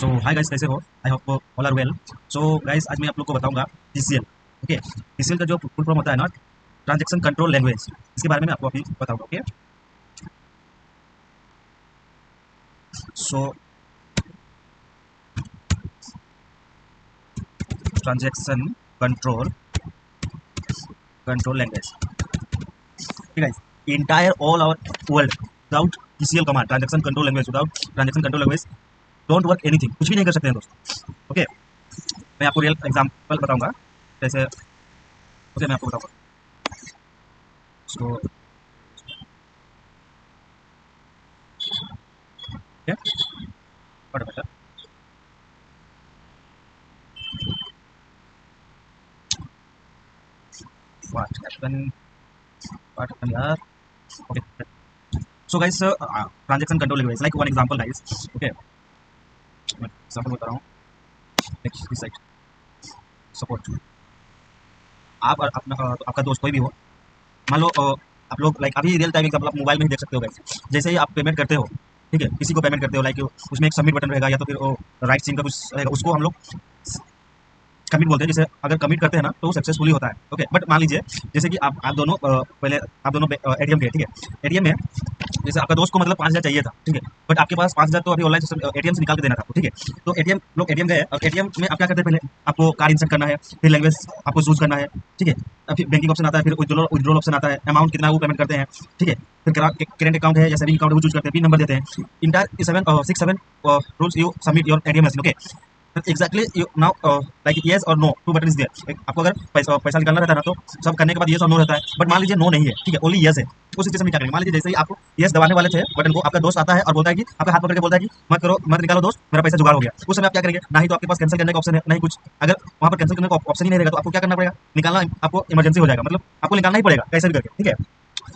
सो हाय guys, कैसे हो? I hope all are well. So guys, आज मैं आप लोग को बताऊंगा TCL। ओके, TCL का जो फुल फॉर्म होता है ना, ट्रांजैक्शन कंट्रोल लैंग्वेज, इसके बारे में आपको अभी बताऊंगा। Okay, so transaction control control language, ठीक है। Entire all our world without TCL command, transaction control language, without transaction control language don't work anything, कुछ भी नहीं कर सकते हैं दोस्त। ओके, मैं आपको रियल एग्जांपल बताऊंगा जैसे। ओके, मैं आपको बताऊंगा। So okay, what better, what happen, what happen यार। Okay, so guys, transaction control language like one example guys. Okay, मैं एग्जांपल बता रहा हूँ। नेक्स्ट दिस साइड सपोर्ट, आप और अपना आपका दोस्त कोई भी हो, मान लो आप लोग लाइक अभी रियल टाइम एग्जांपल आप मोबाइल में ही देख सकते हो गाइस। जैसे ही आप पेमेंट करते हो, ठीक है, किसी को पेमेंट करते हो, लाइक उसमें एक सबमिट बटन रहेगा या तो फिर राइट सिंग का कुछ रहेगा, उसको हम लोग कमिट बोलते हैं। जैसे अगर कमिट करते हैं ना तो वो सक्सेसफुली होता है। ओके, बट मान लीजिए जैसे कि आप दोनों पहले आप दोनों एटीएम गए, ठीक है, एटीएम में जैसे आपका दोस्त को मतलब 5,000 चाहिए था, ठीक है, बट आपके पास 5,000 तो अभी ऑनलाइन सिस्टम एटीएम से निकाल के देना था, ठीक है। तो एटीएम लोग एटीएम गए और एटीएम में आप क्या करते हैं, पहले आपको कार्ड इंसर्ट करना है, फिर लैंग्वेज आपको चूज करना है, ठीक है, फिर बैंकिंग ऑप्शन आता है, फिर विड्रॉल ऑप्शन आता है, अमाउंट कितना वो पेमेंट करते हैं, ठीक है, फिर करेंट अकाउंट है या सेविंग अकाउंट वो चूज करते हैं, पिन नंबर देते हैं, entire 7 rules you submit your ATM machine. Okay, exactly you now like yes और no, two button is there. आपको अगर पैसा पैसा निकालना रहता है ना तो सब करने के बाद येस और नो रहता है, बट मान लीजिए नो नहीं है, ठीक है, ओनली येस है। उस सिचुएशन में क्या करेंगे? मान लीजिए जैसे ही आप येस दबाने वाले थे बटन को, आपका दोस्त आता है और बोलता है कि आपका हाथ पकड़ के बोलता है कि मत करो, मत निकालो दोस्त, मेरा पैसा जुगाड़ हो गया। उस समय आप क्या करेंगे? ना ही तो आपके पास कैंसिल करने का ऑप्शन है, नहीं कुछ। अगर वहाँ पर कैंसिल करने का ऑप्शन ही नहीं रहेगा तो आपको क्या करना पड़ेगा? निकालना आपको इमरजेंसी हो जाएगा, मतलब आपको निकालना ही पड़ेगा कैसे भी करके, ठीक है।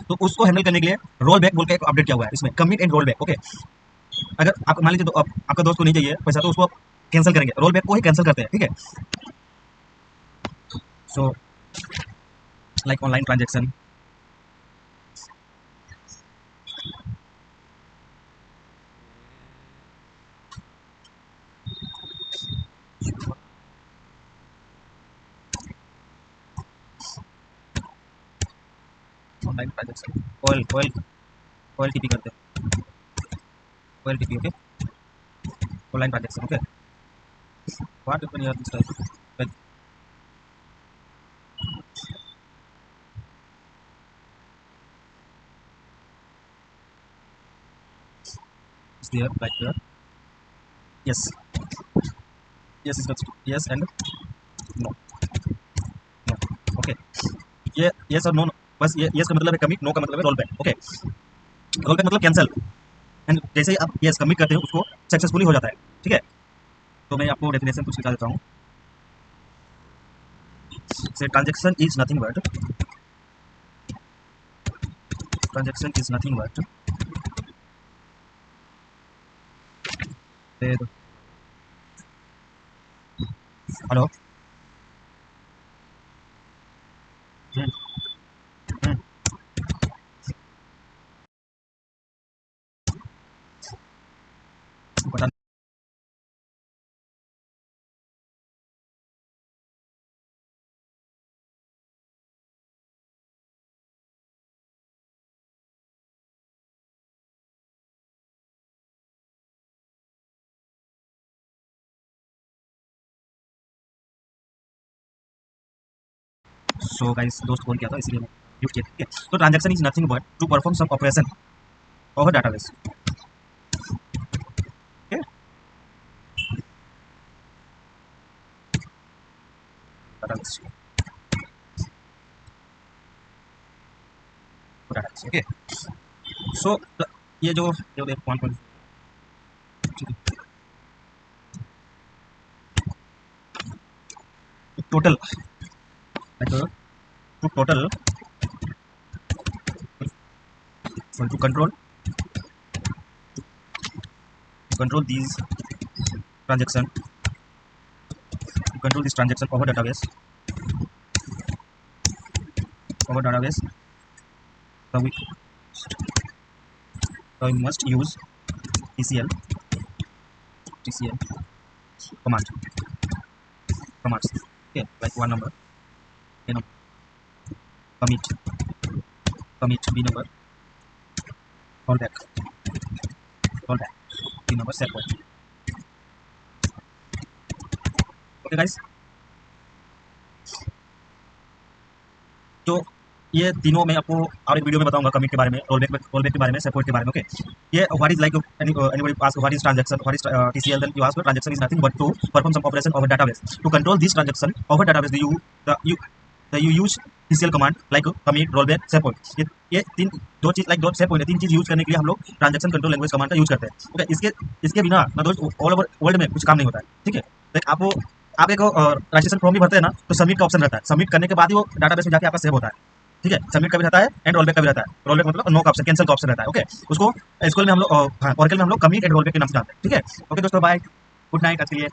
तो उसको हैंडल करने के लिए रोल बैक बोल के एक अपडेट किया हुआ है इसमें, commit and roll back. Okay, अगर आप मान लीजिए तो आपका दोस्त को नहीं चाहिए पैसा तो उसको आप कैंसिल करेंगे, रोल बैक को ही कैंसिल करते हैं, ठीक है। So like online transaction, online transaction, oil oil oil TP करते हैं, oil TP. Okay, online transaction. Okay, what happen here this time, is there like there? Yes, yes is yes and no, no। Okay, ये yes और no, बस ये yes का मतलब है commit, no का मतलब है roll back. Okay, roll back मतलब कैंसिल, एंड जैसे ही आप यस कमिट करते हो उसको सक्सेसफुली हो जाता है, ठीक है। तो मैं आपको डेफिनेशन कुछ निकाल देता हूँ। से transaction is nothing but hello, बता। सो गाइस, दोस्त कॉल किया था इसलिए मैं लिफ्ट किया, ठीक है। तो transaction is nothing but to perform some operation over database. Okay, database, database. Okay, so ये जो एक point, total like to total to control these transaction, to control this transaction over database, so we must use TCL, TCL command commands. Okay, like one number, a number, commit b number, rollback b number, set point. Okay guys, तो ये तीनों मैं आपको और एक video में बताऊंगा, commit के बारे में, रोलबैक के बारे में, सपोर्ट के बारे में. ओके, ये what is like anybody ask what is transaction, what is TCL, then you ask what transaction is nothing but to perform some operation over database. To control this transaction over database, you use TCL command like commit, rollback, set ये तीन दो चीज like dot set point, तीन चीज use करने के लिए हम लोग ट्रांजैक्शन कंट्रोल लैंग्वेज कमांड का यूज करते हैं. ओके, इसके बिना ना दोस्त ऑल ओवर वर्ल्ड में कुछ काम नहीं होता है. ठीक है, लाइक आप एक रजिस्ट्रेशन फॉर्म भी भरते हैं ना, तो सबमिट का ऑप्शन रहता है. सबमिट करने के बाद ही वो डाटाबेस में जाके आपका सेव होता है. ठीक है, सबमिट का भी रहता है एंड रोलबैक का भी रहता है. रोलबैक मतलब नो का ऑप्शन, कैंसिल का ऑप्शन रहता है. ओके, उसको एसक्यूएल में हम लोग, ऑरेकल में हम लोग कमिट एंड रोलबैक के नाम से जानते हैं. ठीक है, ओके दोस्तों, बाय, गुड नाइट आज के लिए.